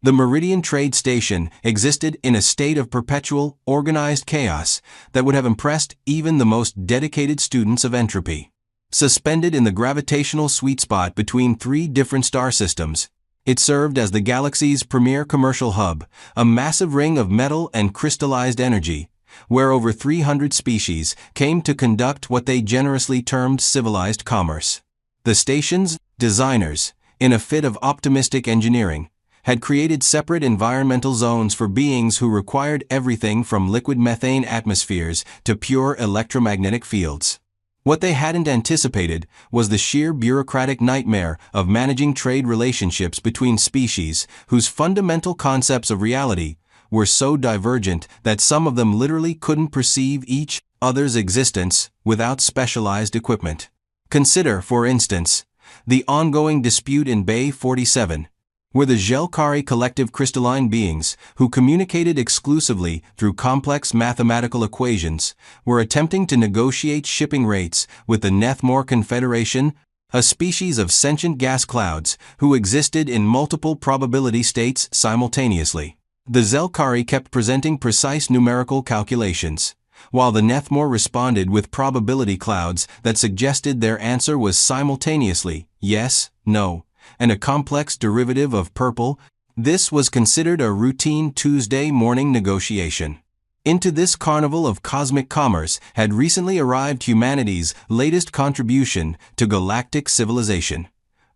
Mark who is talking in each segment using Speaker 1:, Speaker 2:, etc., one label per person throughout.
Speaker 1: The Meridian Trade Station existed in a state of perpetual, organized chaos that would have impressed even the most dedicated students of entropy. Suspended in the gravitational sweet spot between three different star systems, it served as the galaxy's premier commercial hub, a massive ring of metal and crystallized energy, where over 300 species came to conduct what they generously termed civilized commerce. The station's designers, in a fit of optimistic engineering, had created separate environmental zones for beings who required everything from liquid methane atmospheres to pure electromagnetic fields. What they hadn't anticipated was the sheer bureaucratic nightmare of managing trade relationships between species whose fundamental concepts of reality were so divergent that some of them literally couldn't perceive each other's existence without specialized equipment. Consider, for instance, the ongoing dispute in Bay 47, where the Jelkari collective crystalline beings, who communicated exclusively through complex mathematical equations, were attempting to negotiate shipping rates with the Nethmore Confederation, a species of sentient gas clouds who existed in multiple probability states simultaneously. The Zelkari kept presenting precise numerical calculations, while the Nethmore responded with probability clouds that suggested their answer was simultaneously yes, no, and a complex derivative of purple. This was considered a routine Tuesday morning negotiation. Into this carnival of cosmic commerce had recently arrived humanity's latest contribution to galactic civilization,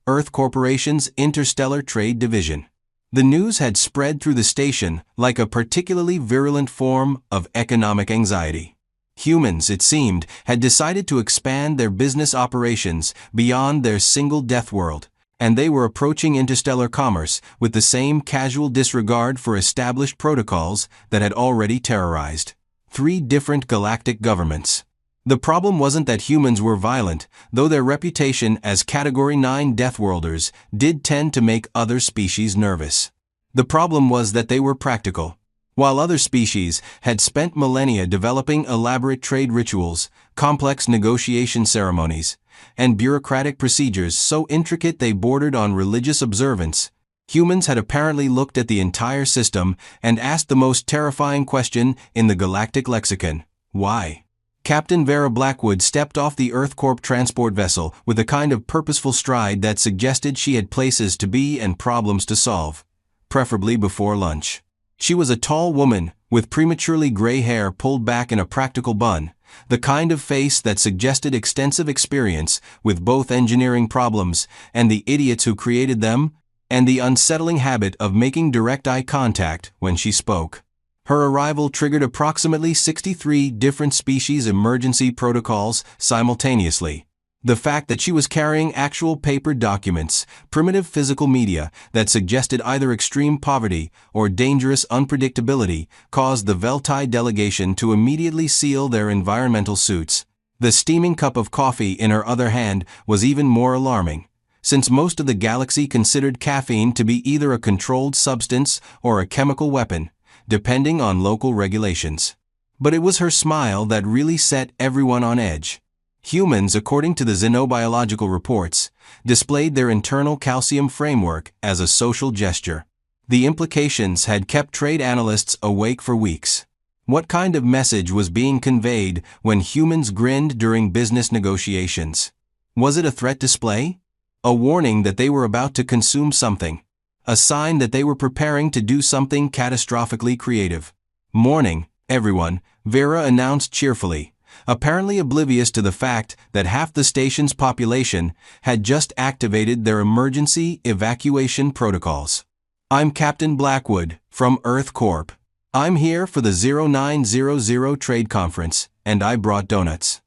Speaker 1: Earth Corporation's Interstellar Trade Division. The news had spread through the station like a particularly virulent form of economic anxiety. Humans, it seemed, had decided to expand their business operations beyond their single death world, and they were approaching interstellar commerce with the same casual disregard for established protocols that had already terrorized three different galactic governments. The problem wasn't that humans were violent, though their reputation as Category 9 Deathworlders did tend to make other species nervous. The problem was that they were practical. While other species had spent millennia developing elaborate trade rituals, complex negotiation ceremonies, and bureaucratic procedures so intricate they bordered on religious observance, humans had apparently looked at the entire system and asked the most terrifying question in the galactic lexicon: why? Captain Vera Blackwood stepped off the EarthCorp transport vessel with a kind of purposeful stride that suggested she had places to be and problems to solve, preferably before lunch. She was a tall woman, with prematurely gray hair pulled back in a practical bun, the kind of face that suggested extensive experience with both engineering problems and the idiots who created them, and the unsettling habit of making direct eye contact when she spoke. Her arrival triggered approximately 63 different species emergency protocols simultaneously. The fact that she was carrying actual paper documents, primitive physical media that suggested either extreme poverty or dangerous unpredictability, caused the Veltai delegation to immediately seal their environmental suits. The steaming cup of coffee in her other hand was even more alarming, since most of the galaxy considered caffeine to be either a controlled substance or a chemical weapon, depending on local regulations. But it was her smile that really set everyone on edge. Humans, according to the xenobiological reports, displayed their internal calcium framework as a social gesture. The implications had kept trade analysts awake for weeks. What kind of message was being conveyed when humans grinned during business negotiations? Was it a threat display? A warning that they were about to consume something? A sign that they were preparing to do something catastrophically creative? "Morning, everyone," Vera announced cheerfully, apparently oblivious to the fact that half the station's population had just activated their emergency evacuation protocols. "I'm Captain Blackwood, from Earth Corp. I'm here for the 0900 trade conference, and I brought donuts."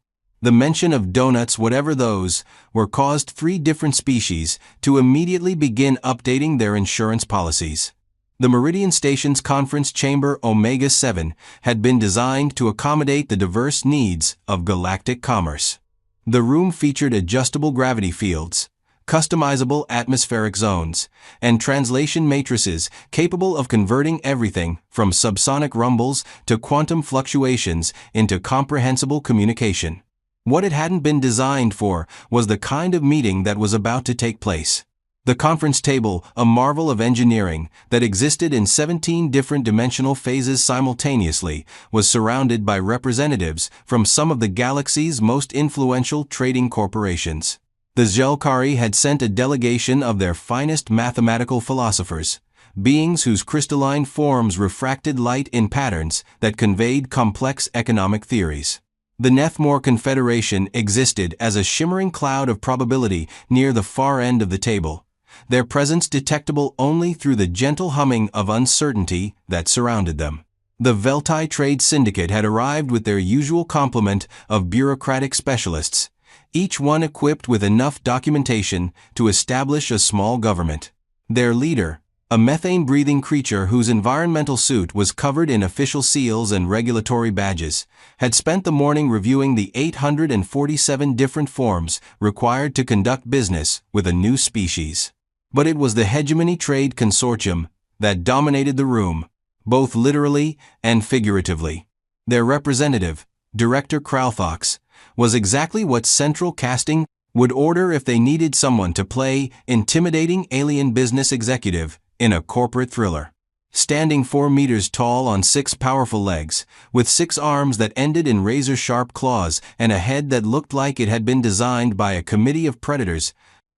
Speaker 1: The mention of donuts, whatever those were, caused three different species to immediately begin updating their insurance policies. The Meridian Station's conference chamber Omega 7 had been designed to accommodate the diverse needs of galactic commerce. The room featured adjustable gravity fields, customizable atmospheric zones, and translation matrices capable of converting everything from subsonic rumbles to quantum fluctuations into comprehensible communication. What it hadn't been designed for was the kind of meeting that was about to take place. The conference table, a marvel of engineering that existed in 17 different dimensional phases simultaneously, was surrounded by representatives from some of the galaxy's most influential trading corporations. The Xelkari had sent a delegation of their finest mathematical philosophers, beings whose crystalline forms refracted light in patterns that conveyed complex economic theories. The Nethmore Confederation existed as a shimmering cloud of probability near the far end of the table, their presence detectable only through the gentle humming of uncertainty that surrounded them. The Veltai Trade Syndicate had arrived with their usual complement of bureaucratic specialists, each one equipped with enough documentation to establish a small government. Their leader, a methane-breathing creature whose environmental suit was covered in official seals and regulatory badges, had spent the morning reviewing the 847 different forms required to conduct business with a new species. But it was the Hegemony Trade Consortium that dominated the room, both literally and figuratively. Their representative, Director Kralthox, was exactly what Central Casting would order if they needed someone to play intimidating alien business executive in a corporate thriller. Standing 4 meters tall on 6 powerful legs, with 6 arms that ended in razor-sharp claws and a head that looked like it had been designed by a committee of predators,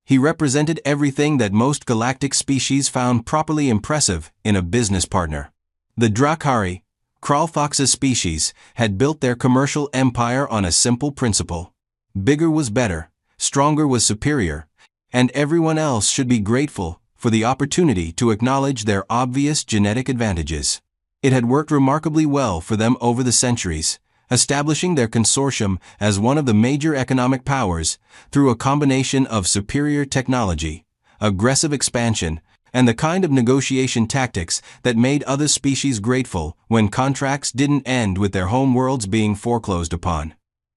Speaker 1: he represented everything that most galactic species found properly impressive in a business partner. The Drakari, Kralthox's species, had built their commercial empire on a simple principle. Bigger was better, stronger was superior, and everyone else should be grateful for the opportunity to acknowledge their obvious genetic advantages. It had worked remarkably well for them over the centuries, establishing their consortium as one of the major economic powers through a combination of superior technology, aggressive expansion, and the kind of negotiation tactics that made other species grateful when contracts didn't end with their home worlds being foreclosed upon.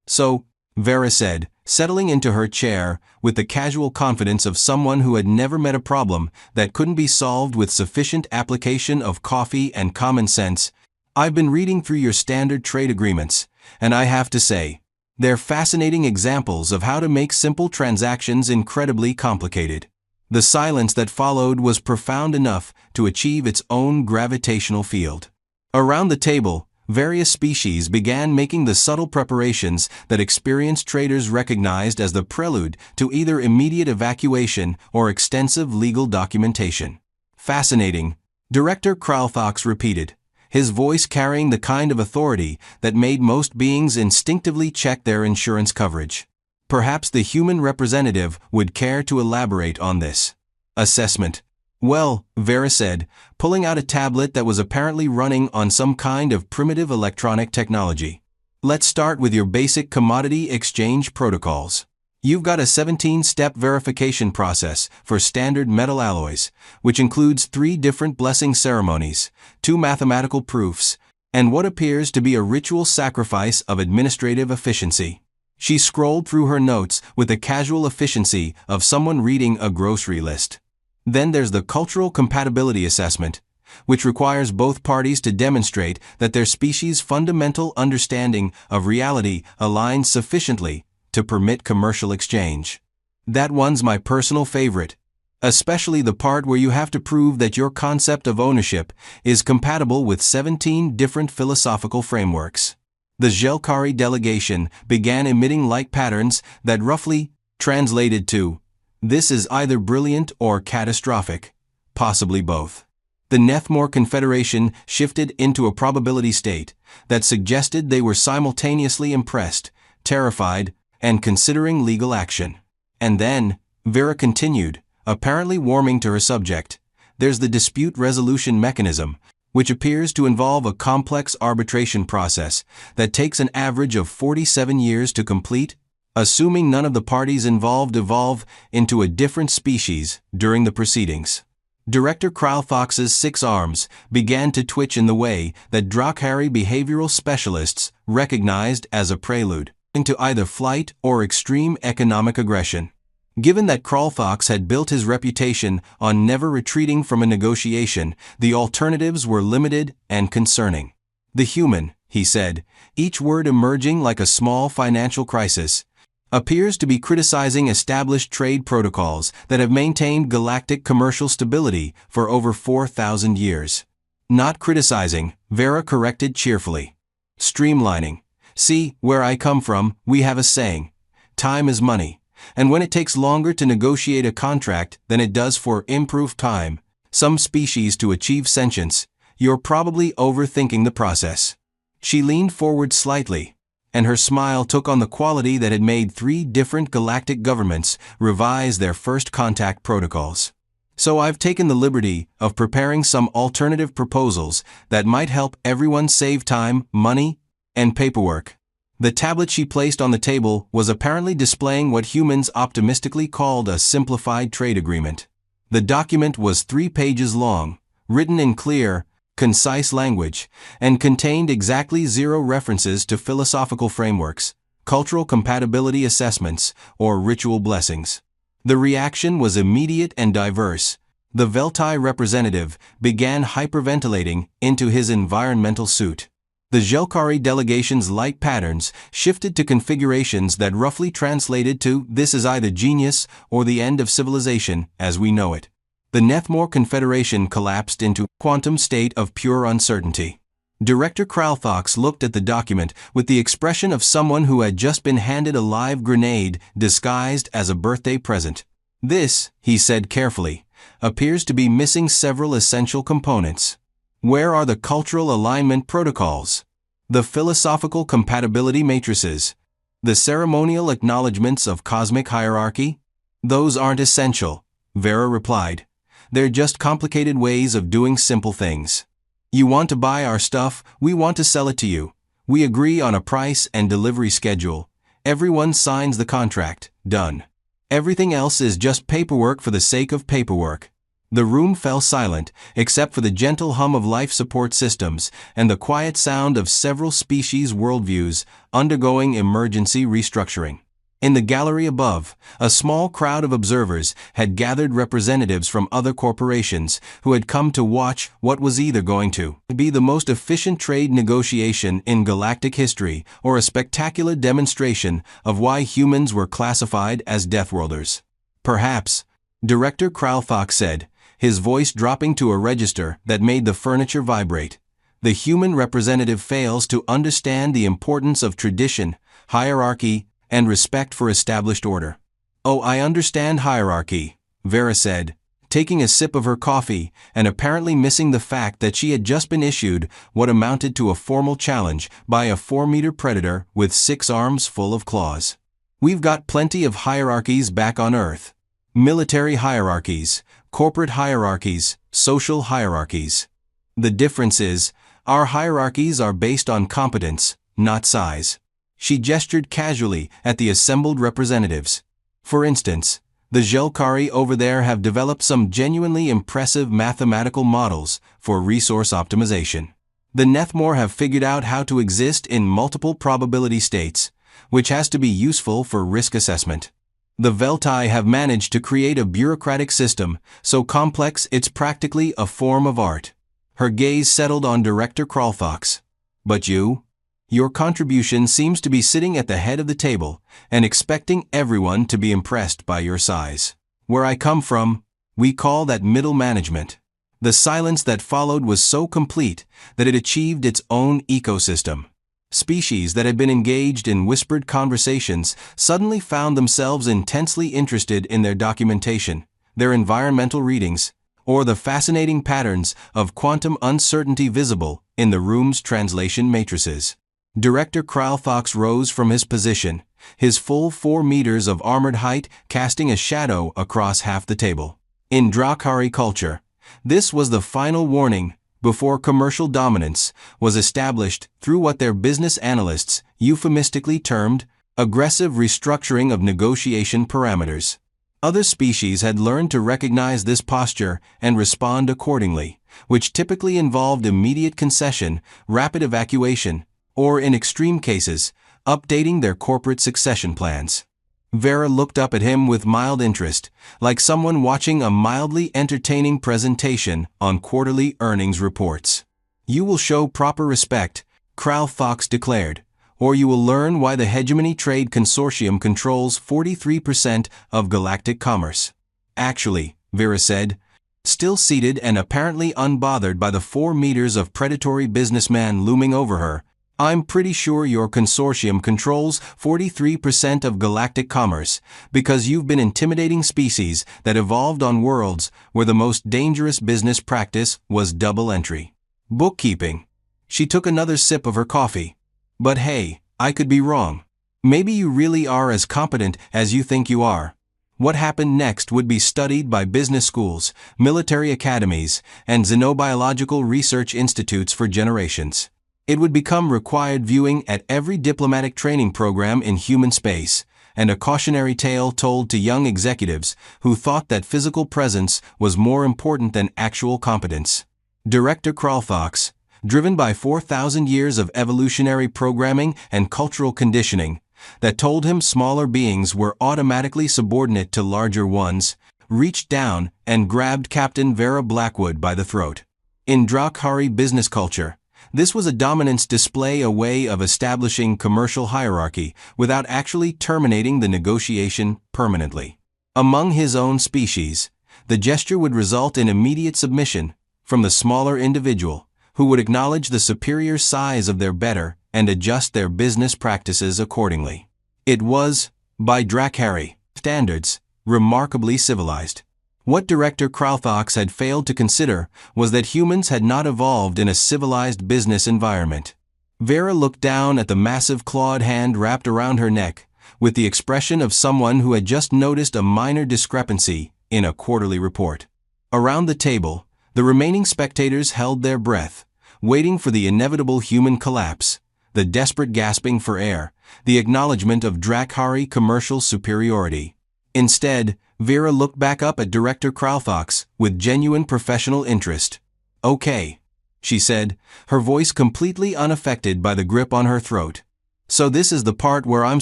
Speaker 1: So, Vera said, settling into her chair with the casual confidence of someone who had never met a problem that couldn't be solved with sufficient application of coffee and common sense, "I've been reading through your standard trade agreements, and I have to say, they're fascinating examples of how to make simple transactions incredibly complicated." The silence that followed was profound enough to achieve its own gravitational field. Around the table, various species began making the subtle preparations that experienced traders recognized as the prelude to either immediate evacuation or extensive legal documentation. "Fascinating," Director Kralthox repeated, his voice carrying the kind of authority that made most beings instinctively check their insurance coverage. Perhaps the human representative would care to elaborate on this assessment. "Well," Vera said, pulling out a tablet that was apparently running on some kind of primitive electronic technology. "Let's start with your basic commodity exchange protocols. You've got a 17-step verification process for standard metal alloys, which includes 3 different blessing ceremonies, 2 mathematical proofs, and what appears to be a ritual sacrifice of administrative efficiency." She scrolled through her notes with the casual efficiency of someone reading a grocery list. "Then there's the cultural compatibility assessment, which requires both parties to demonstrate that their species' fundamental understanding of reality aligns sufficiently to permit commercial exchange. That one's my personal favorite, especially the part where you have to prove that your concept of ownership is compatible with 17 different philosophical frameworks." The Xelkari delegation began emitting light patterns that roughly translated to, "This is either brilliant or catastrophic, possibly both." The Nethmore Confederation shifted into a probability state that suggested they were simultaneously impressed, terrified, and considering legal action. "And then," Vera continued, apparently warming to her subject, "there's the dispute resolution mechanism, which appears to involve a complex arbitration process that takes an average of 47 years to complete, assuming none of the parties involved evolve into a different species during the proceedings." Director Kralthox's 6 arms began to twitch in the way that Drakari behavioral specialists recognized as a prelude into either flight or extreme economic aggression. Given that Kralthox had built his reputation on never retreating from a negotiation, the alternatives were limited and concerning. "The human," he said, each word emerging like a small financial crisis, appears to be criticizing established trade protocols that have maintained galactic commercial stability for over 4,000 years. Not criticizing, Vera corrected cheerfully. Streamlining. See, where I come from, we have a saying. Time is money. And when it takes longer to negotiate a contract than it does for improved time, some species to achieve sentience, you're probably overthinking the process. She leaned forward slightly, and her smile took on the quality that had made 3 different galactic governments revise their first contact protocols. So I've taken the liberty of preparing some alternative proposals that might help everyone save time, money, and paperwork. The tablet she placed on the table was apparently displaying what humans optimistically called a simplified trade agreement. The document was 3 pages long, written in clear, concise language, and contained exactly 0 references to philosophical frameworks, cultural compatibility assessments, or ritual blessings. The reaction was immediate and diverse. The Veltai representative began hyperventilating into his environmental suit. The Jelkari delegation's light patterns shifted to configurations that roughly translated to "this is either genius or the end of civilization as we know it." The Nethmore Confederation collapsed into a quantum state of pure uncertainty. Director Kralthox looked at the document with the expression of someone who had just been handed a live grenade disguised as a birthday present. "This," he said carefully, "appears to be missing several essential components. Where are the cultural alignment protocols? The philosophical compatibility matrices? The ceremonial acknowledgments of cosmic hierarchy?" "Those aren't essential," Vera replied. "They're just complicated ways of doing simple things. You want to buy our stuff, we want to sell it to you. We agree on a price and delivery schedule. Everyone signs the contract. Done. Everything else is just paperwork for the sake of paperwork." The room fell silent, except for the gentle hum of life support systems and the quiet sound of several species' worldviews undergoing emergency restructuring. In the gallery above, a small crowd of observers had gathered, representatives from other corporations who had come to watch what was either going to be the most efficient trade negotiation in galactic history or a spectacular demonstration of why humans were classified as Deathworlders. "Perhaps," Director Kralthox said, his voice dropping to a register that made the furniture vibrate, "the human representative fails to understand the importance of tradition, hierarchy, and respect for established order." "Oh, I understand hierarchy," Vera said, taking a sip of her coffee and apparently missing the fact that she had just been issued what amounted to a formal challenge by a 4-meter predator with 6 arms full of claws. "We've got plenty of hierarchies back on Earth. Military hierarchies, corporate hierarchies, social hierarchies. The difference is, our hierarchies are based on competence, not size." She gestured casually at the assembled representatives. "For instance, the Jelkari over there have developed some genuinely impressive mathematical models for resource optimization. The Nethmore have figured out how to exist in multiple probability states, which has to be useful for risk assessment. The Veltai have managed to create a bureaucratic system so complex it's practically a form of art." Her gaze settled on Director Kralthox. "But you? Your contribution seems to be sitting at the head of the table and expecting everyone to be impressed by your size. Where I come from, we call that middle management." The silence that followed was so complete that it achieved its own ecosystem. Species that had been engaged in whispered conversations suddenly found themselves intensely interested in their documentation, their environmental readings, or the fascinating patterns of quantum uncertainty visible in the room's translation matrices. Director Kralthox rose from his position, his full 4 meters of armored height casting a shadow across half the table. In Drakari culture, this was the final warning before commercial dominance was established through what their business analysts euphemistically termed aggressive restructuring of negotiation parameters. Other species had learned to recognize this posture and respond accordingly, which typically involved immediate concession, rapid evacuation, or in extreme cases, updating their corporate succession plans. Vera looked up at him with mild interest, like someone watching a mildly entertaining presentation on quarterly earnings reports. "You will show proper respect," Kralthox declared, or you will learn why the Hegemony Trade Consortium controls 43% of galactic commerce. Actually, Vera said, still seated and apparently unbothered by the 4 meters of predatory businessman looming over her, I'm pretty sure your consortium controls 43% of galactic commerce because you've been intimidating species that evolved on worlds where the most dangerous business practice was double entry. Bookkeeping. She took another sip of her coffee. But hey, I could be wrong. Maybe you really are as competent as you think you are. What happened next would be studied by business schools, military academies, and xenobiological research institutes for generations. It would become required viewing at every diplomatic training program in human space, and a cautionary tale told to young executives who thought that physical presence was more important than actual competence. Director Kralthox, driven by 4,000 years of evolutionary programming and cultural conditioning that told him smaller beings were automatically subordinate to larger ones, reached down and grabbed Captain Vera Blackwood by the throat. In Drakhari business culture, this was a dominance display, a way of establishing commercial hierarchy without actually terminating the negotiation permanently. Among his own species, the gesture would result in immediate submission from the smaller individual, who would acknowledge the superior size of their better and adjust their business practices accordingly. It was, by Drakhari standards, remarkably civilized. What Director Kralthox had failed to consider was that humans had not evolved in a civilized business environment. Vera looked down at the massive clawed hand wrapped around her neck, with the expression of someone who had just noticed a minor discrepancy in a quarterly report. Around the table, the remaining spectators held their breath, waiting for the inevitable human collapse, the desperate gasping for air, the acknowledgement of Drakhari commercial superiority. Instead, Vera looked back up at Director Kralthox with genuine professional interest. "Okay," she said, her voice completely unaffected by the grip on her throat. "So this is the part where I'm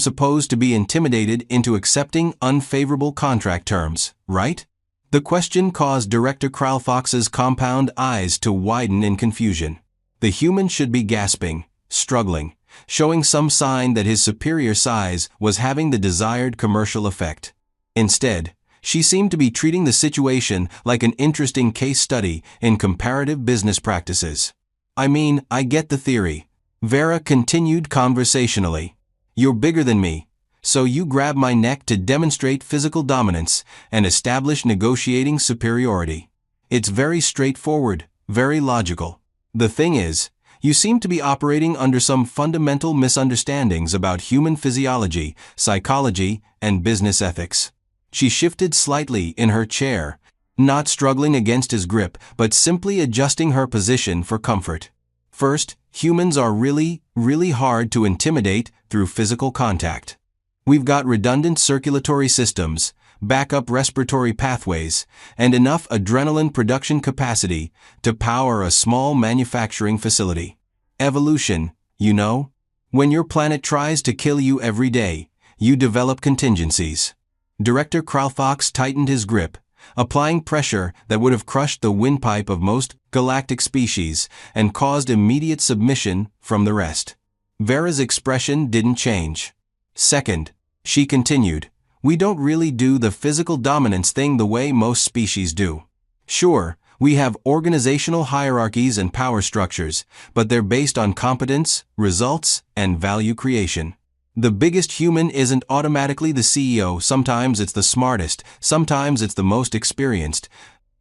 Speaker 1: supposed to be intimidated into accepting unfavorable contract terms, right?" The question caused Director Kralthox's compound eyes to widen in confusion. The human should be gasping, struggling, showing some sign that his superior size was having the desired commercial effect. Instead, she seemed to be treating the situation like an interesting case study in comparative business practices. "I mean, I get the theory," Vera continued conversationally. "You're bigger than me, so you grab my neck to demonstrate physical dominance and establish negotiating superiority. It's very straightforward, very logical. The thing is, you seem to be operating under some fundamental misunderstandings about human physiology, psychology, and business ethics." She shifted slightly in her chair, not struggling against his grip, but simply adjusting her position for comfort. "First, humans are really, really hard to intimidate through physical contact. We've got redundant circulatory systems, backup respiratory pathways, and enough adrenaline production capacity to power a small manufacturing facility. Evolution, you know? When your planet tries to kill you every day, you develop contingencies." Director Kralthox tightened his grip, applying pressure that would have crushed the windpipe of most galactic species and caused immediate submission from the rest. Vera's expression didn't change. "Second," she continued, "we don't really do the physical dominance thing the way most species do. Sure, we have organizational hierarchies and power structures, but they're based on competence, results, and value creation. The biggest human isn't automatically the CEO. Sometimes it's the smartest, sometimes it's the most experienced,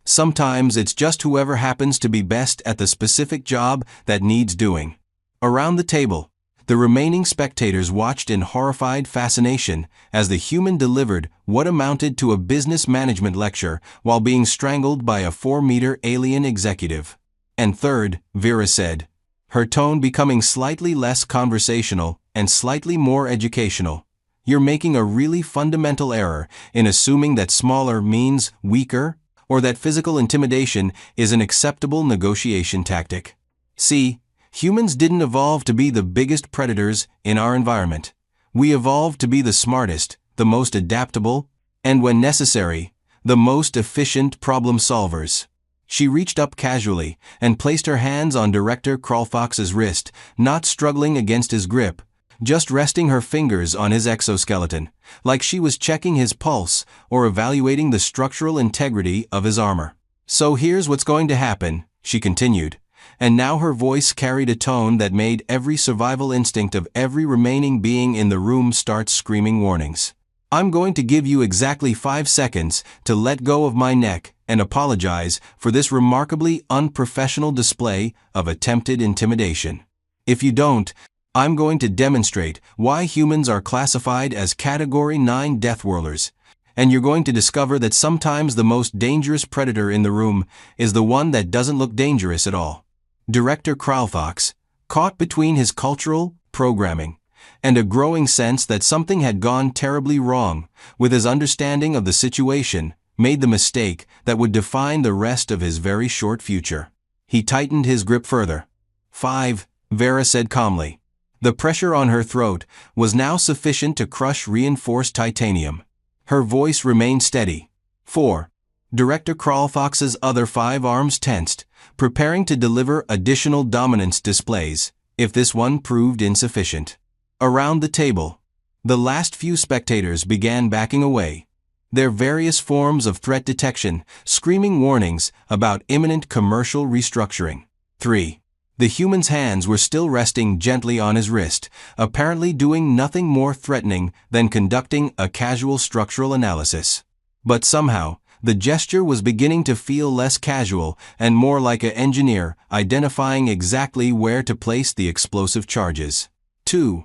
Speaker 1: sometimes it's just whoever happens to be best at the specific job that needs doing." Around the table, the remaining spectators watched in horrified fascination as the human delivered what amounted to a business management lecture while being strangled by a 4-meter alien executive. "And third," Vera said, her tone becoming slightly less conversational and slightly more educational, "you're making a really fundamental error in assuming that smaller means weaker, or that physical intimidation is an acceptable negotiation tactic. See, humans didn't evolve to be the biggest predators in our environment. We evolved to be the smartest, the most adaptable, and when necessary, the most efficient problem solvers." She reached up casually and placed her hands on Director Kralthox's wrist, not struggling against his grip, just resting her fingers on his exoskeleton, like she was checking his pulse or evaluating the structural integrity of his armor. "So here's what's going to happen," she continued, and now her voice carried a tone that made every survival instinct of every remaining being in the room start screaming warnings. "I'm going to give you exactly 5 seconds to let go of my neck and apologize for this remarkably unprofessional display of attempted intimidation. If you don't, I'm going to demonstrate why humans are classified as Category 9 Deathworlders, and you're going to discover that sometimes the most dangerous predator in the room is the one that doesn't look dangerous at all." Director Kralfox, caught between his cultural programming and a growing sense that something had gone terribly wrong with his understanding of the situation, made the mistake that would define the rest of his very short future. He tightened his grip further. 5, Vera said calmly. The pressure on her throat was now sufficient to crush reinforced titanium. Her voice remained steady. 4. Director Kralfox's other 5 arms tensed, preparing to deliver additional dominance displays, if this one proved insufficient. Around the table, the last few spectators began backing away, their various forms of threat detection screaming warnings about imminent commercial restructuring. 3. The human's hands were still resting gently on his wrist, apparently doing nothing more threatening than conducting a casual structural analysis. But somehow, the gesture was beginning to feel less casual and more like an engineer identifying exactly where to place the explosive charges. 2.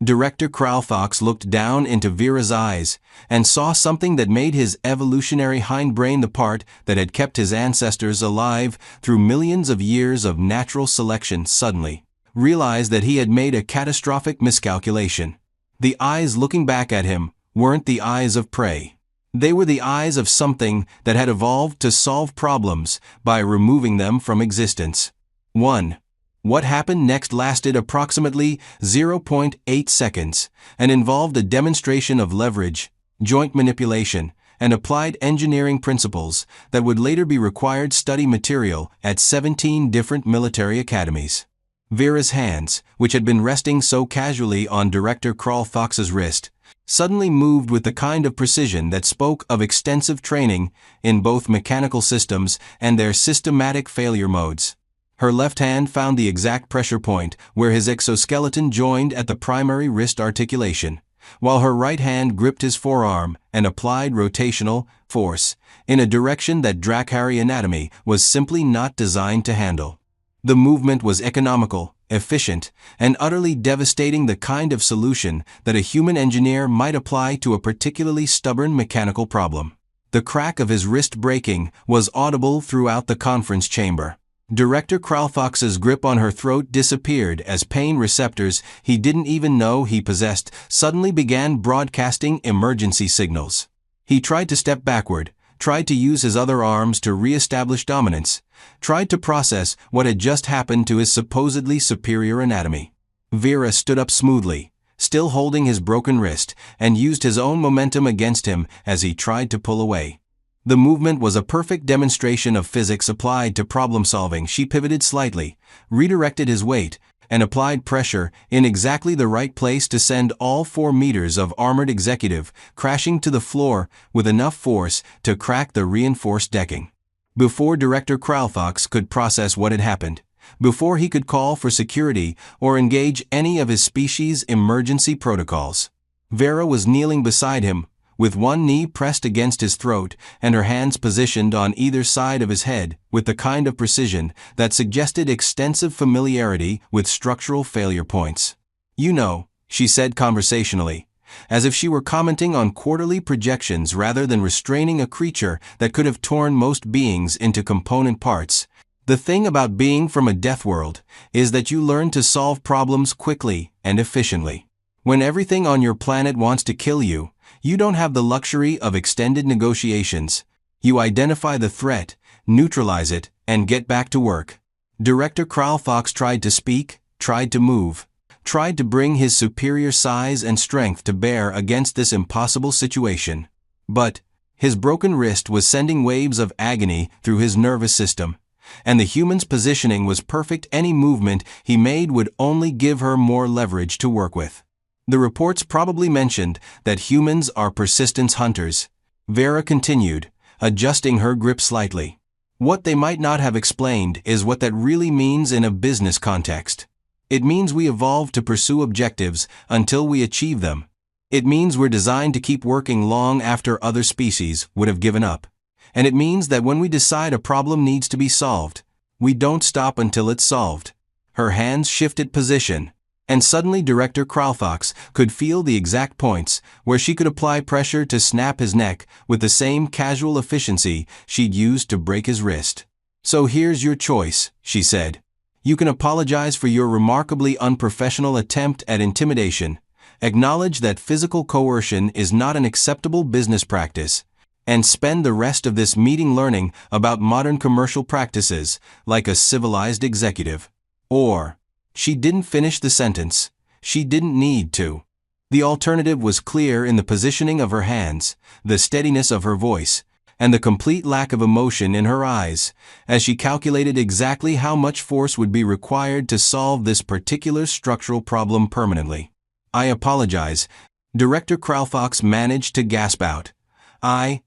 Speaker 1: Director Kralfox looked down into Vera's eyes and saw something that made his evolutionary hindbrain, the part that had kept his ancestors alive through millions of years of natural selection, suddenly realize that he had made a catastrophic miscalculation. The eyes looking back at him weren't the eyes of prey. They were the eyes of something that had evolved to solve problems by removing them from existence. 1. What happened next lasted approximately 0.8 seconds and involved a demonstration of leverage, joint manipulation, and applied engineering principles that would later be required study material at 17 different military academies. Vera's hands, which had been resting so casually on Director Kralfox's wrist, suddenly moved with the kind of precision that spoke of extensive training in both mechanical systems and their systematic failure modes. Her left hand found the exact pressure point where his exoskeleton joined at the primary wrist articulation, while her right hand gripped his forearm and applied rotational force in a direction that Drakhari anatomy was simply not designed to handle. The movement was economical, efficient, and utterly devastating, the kind of solution that a human engineer might apply to a particularly stubborn mechanical problem. The crack of his wrist breaking was audible throughout the conference chamber. Director Kralfox's grip on her throat disappeared as pain receptors he didn't even know he possessed suddenly began broadcasting emergency signals. He tried to step backward, tried to use his other arms to re-establish dominance, tried to process what had just happened to his supposedly superior anatomy. Vera stood up smoothly, still holding his broken wrist, and used his own momentum against him as he tried to pull away. The movement was a perfect demonstration of physics applied to problem solving. She pivoted slightly, redirected his weight, and applied pressure in exactly the right place to send all 4 meters of armored executive crashing to the floor with enough force to crack the reinforced decking. Before Director Kralfox could process what had happened, before he could call for security or engage any of his species' emergency protocols, Vera was kneeling beside him, with one knee pressed against his throat and her hands positioned on either side of his head with the kind of precision that suggested extensive familiarity with structural failure points. "You know," she said conversationally, as if she were commenting on quarterly projections rather than restraining a creature that could have torn most beings into component parts, "the thing about being from a death world is that you learn to solve problems quickly and efficiently. When everything on your planet wants to kill you, you don't have the luxury of extended negotiations. You identify the threat, neutralize it, and get back to work." Director Kralfox tried to speak, tried to move, tried to bring his superior size and strength to bear against this impossible situation. But his broken wrist was sending waves of agony through his nervous system, and the human's positioning was perfect. Any movement he made would only give her more leverage to work with. The reports probably mentioned that humans are persistence hunters. Vera continued, adjusting her grip slightly. What they might not have explained is what that really means in a business context. It means we evolve to pursue objectives until we achieve them. It means we're designed to keep working long after other species would have given up. And it means that when we decide a problem needs to be solved, we don't stop until it's solved. Her hands shifted position, and suddenly Director Kralthox could feel the exact points where she could apply pressure to snap his neck with the same casual efficiency she'd used to break his wrist. "So here's your choice," she said. "You can apologize for your remarkably unprofessional attempt at intimidation, acknowledge that physical coercion is not an acceptable business practice, and spend the rest of this meeting learning about modern commercial practices like a civilized executive." Or, she didn't finish the sentence. She didn't need to. The alternative was clear in the positioning of her hands, the steadiness of her voice, and the complete lack of emotion in her eyes, as she calculated exactly how much force would be required to solve this particular structural problem permanently. "I apologize," Director Kralthox managed to gasp out. I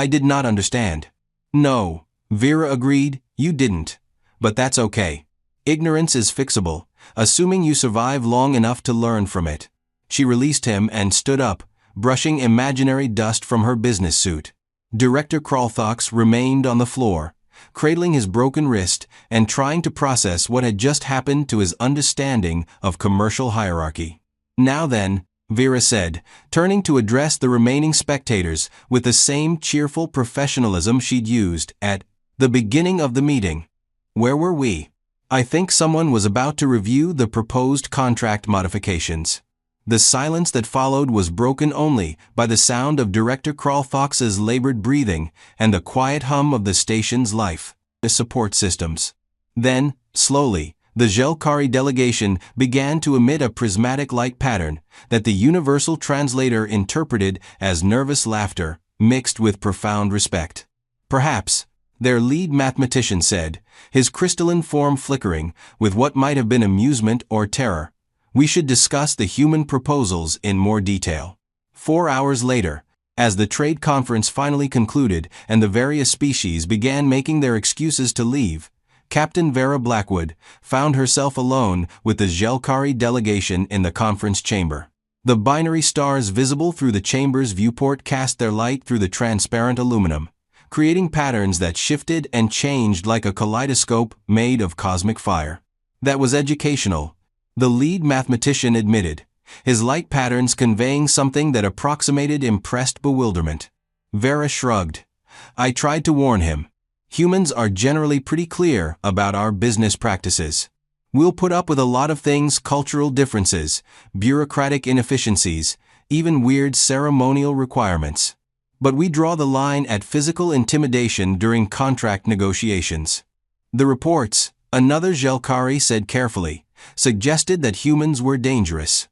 Speaker 1: did not understand." "No," Vera agreed, "you didn't. But that's okay. Ignorance is fixable, assuming you survive long enough to learn from it." She released him and stood up, brushing imaginary dust from her business suit. Director Kralthox remained on the floor, cradling his broken wrist and trying to process what had just happened to his understanding of commercial hierarchy. "Now then," Vera said, turning to address the remaining spectators with the same cheerful professionalism she'd used at the beginning of the meeting. "Where were we? I think someone was about to review the proposed contract modifications." The silence that followed was broken only by the sound of Director Kralthox's labored breathing and the quiet hum of the station's life support systems. Then, slowly, the Jelkari delegation began to emit a prismatic light pattern that the universal translator interpreted as nervous laughter mixed with profound respect. "Perhaps," their lead mathematician said, his crystalline form flickering with what might have been amusement or terror, "we should discuss the human proposals in more detail." 4 hours later, as the trade conference finally concluded and the various species began making their excuses to leave, Captain Vera Blackwood found herself alone with the Jelkari delegation in the conference chamber. The binary stars visible through the chamber's viewport cast their light through the transparent aluminum, creating patterns that shifted and changed like a kaleidoscope made of cosmic fire. "That was educational," the lead mathematician admitted, his light patterns conveying something that approximated impressed bewilderment. Vera shrugged. "I tried to warn him. Humans are generally pretty clear about our business practices. We'll put up with a lot of things: cultural differences, bureaucratic inefficiencies, even weird ceremonial requirements. But we draw the line at physical intimidation during contract negotiations." The reports, another Jelkari said carefully, suggested that humans were dangerous.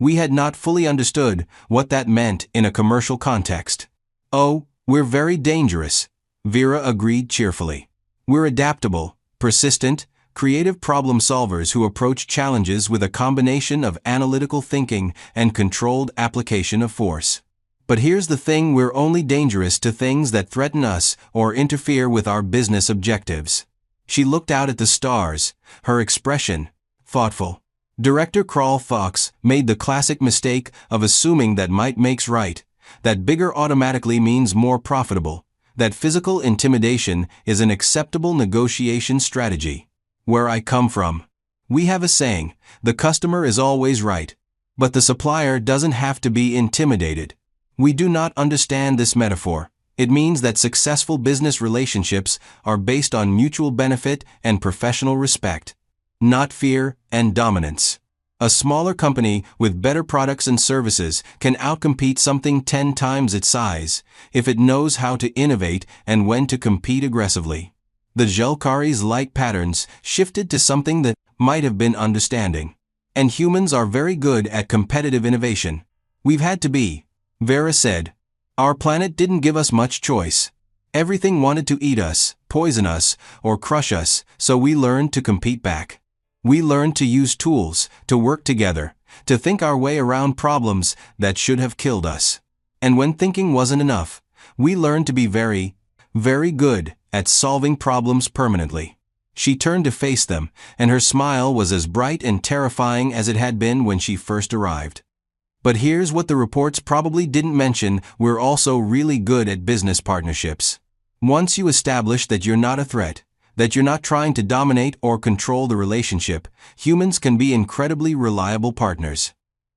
Speaker 1: "We had not fully understood what that meant in a commercial context." "Oh, we're very dangerous," Vera agreed cheerfully. "We're adaptable, persistent, creative problem solvers who approach challenges with a combination of analytical thinking and controlled application of force. But here's the thing: we're only dangerous to things that threaten us or interfere with our business objectives." She looked out at the stars, her expression thoughtful. Director Kralthox made the classic mistake of assuming that might makes right, that bigger automatically means more profitable, that physical intimidation is an acceptable negotiation strategy. "Where I come from, we have a saying, the customer is always right, but the supplier doesn't have to be intimidated." We do not understand this metaphor. It means that successful business relationships are based on mutual benefit and professional respect, not fear and dominance. A smaller company with better products and services can outcompete something 10 times its size if it knows how to innovate and when to compete aggressively. The Jelkari's light patterns shifted to something that might have been understanding. "And humans are very good at competitive innovation. We've had to be," Vera said. "Our planet didn't give us much choice. Everything wanted to eat us, poison us, or crush us, so we learned to compete back." We learned to use tools, to work together, to think our way around problems that should have killed us. And when thinking wasn't enough, we learned to be very, very good at solving problems permanently. She turned to face them, and her smile was as bright and terrifying as it had been when she first arrived. But here's what the reports probably didn't mention: we're also really good at business partnerships. Once you establish that you're not a threat, that you're not trying to dominate or control the relationship, humans can be incredibly reliable partners.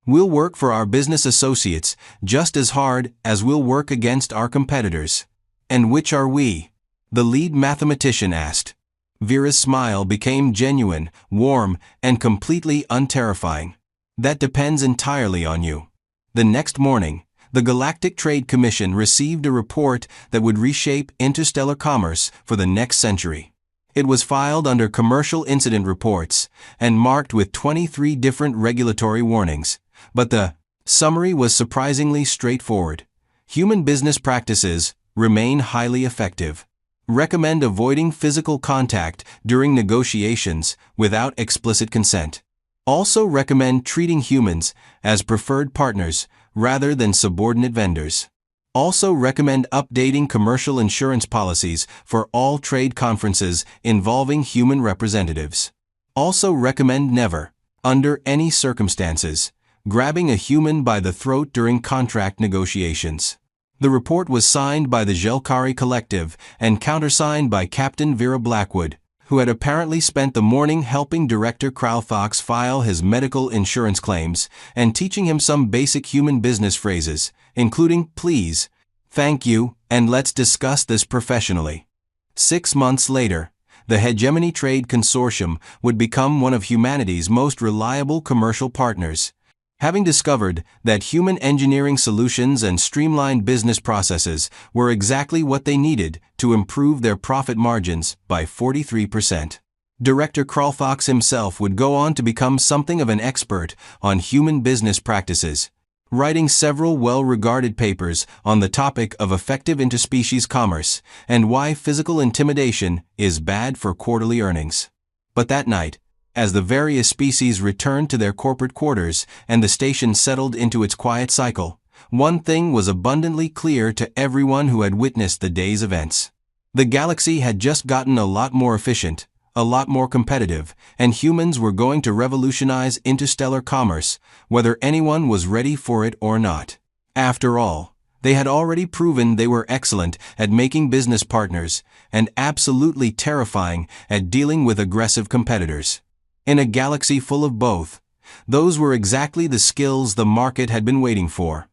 Speaker 1: We'll work for our business associates just as hard as we'll work against our competitors. And which are we? The lead mathematician asked. Vera's smile became genuine, warm, and completely unterrifying. That depends entirely on you. The next morning, the Galactic Trade Commission received a report that would reshape interstellar commerce for the next century. It was filed under Commercial Incident Reports and marked with 23 different regulatory warnings. But the summary was surprisingly straightforward. Human business practices remain highly effective. Recommend avoiding physical contact during negotiations without explicit consent. Also recommend treating humans as preferred partners rather than subordinate vendors. Also recommend updating commercial insurance policies for all trade conferences involving human representatives. Also recommend never, under any circumstances, grabbing a human by the throat during contract negotiations. The report was signed by the Jelkari Collective and countersigned by Captain Vera Blackwood, who had apparently spent the morning helping Director Crowthox file his medical insurance claims and teaching him some basic human business phrases, including please, thank you, and let's discuss this professionally. 6 months later, the Hegemony Trade Consortium would become one of humanity's most reliable commercial partners. Having discovered that human engineering solutions and streamlined business processes were exactly what they needed to improve their profit margins by 43%. Director Crowthox himself would go on to become something of an expert on human business practices, writing several well-regarded papers on the topic of effective interspecies commerce and why physical intimidation is bad for quarterly earnings. But that night, as the various species returned to their corporate quarters and the station settled into its quiet cycle, one thing was abundantly clear to everyone who had witnessed the day's events. The galaxy had just gotten a lot more efficient, a lot more competitive, and humans were going to revolutionize interstellar commerce, whether anyone was ready for it or not. After all, they had already proven they were excellent at making business partners and absolutely terrifying at dealing with aggressive competitors. In a galaxy full of both, those were exactly the skills the market had been waiting for.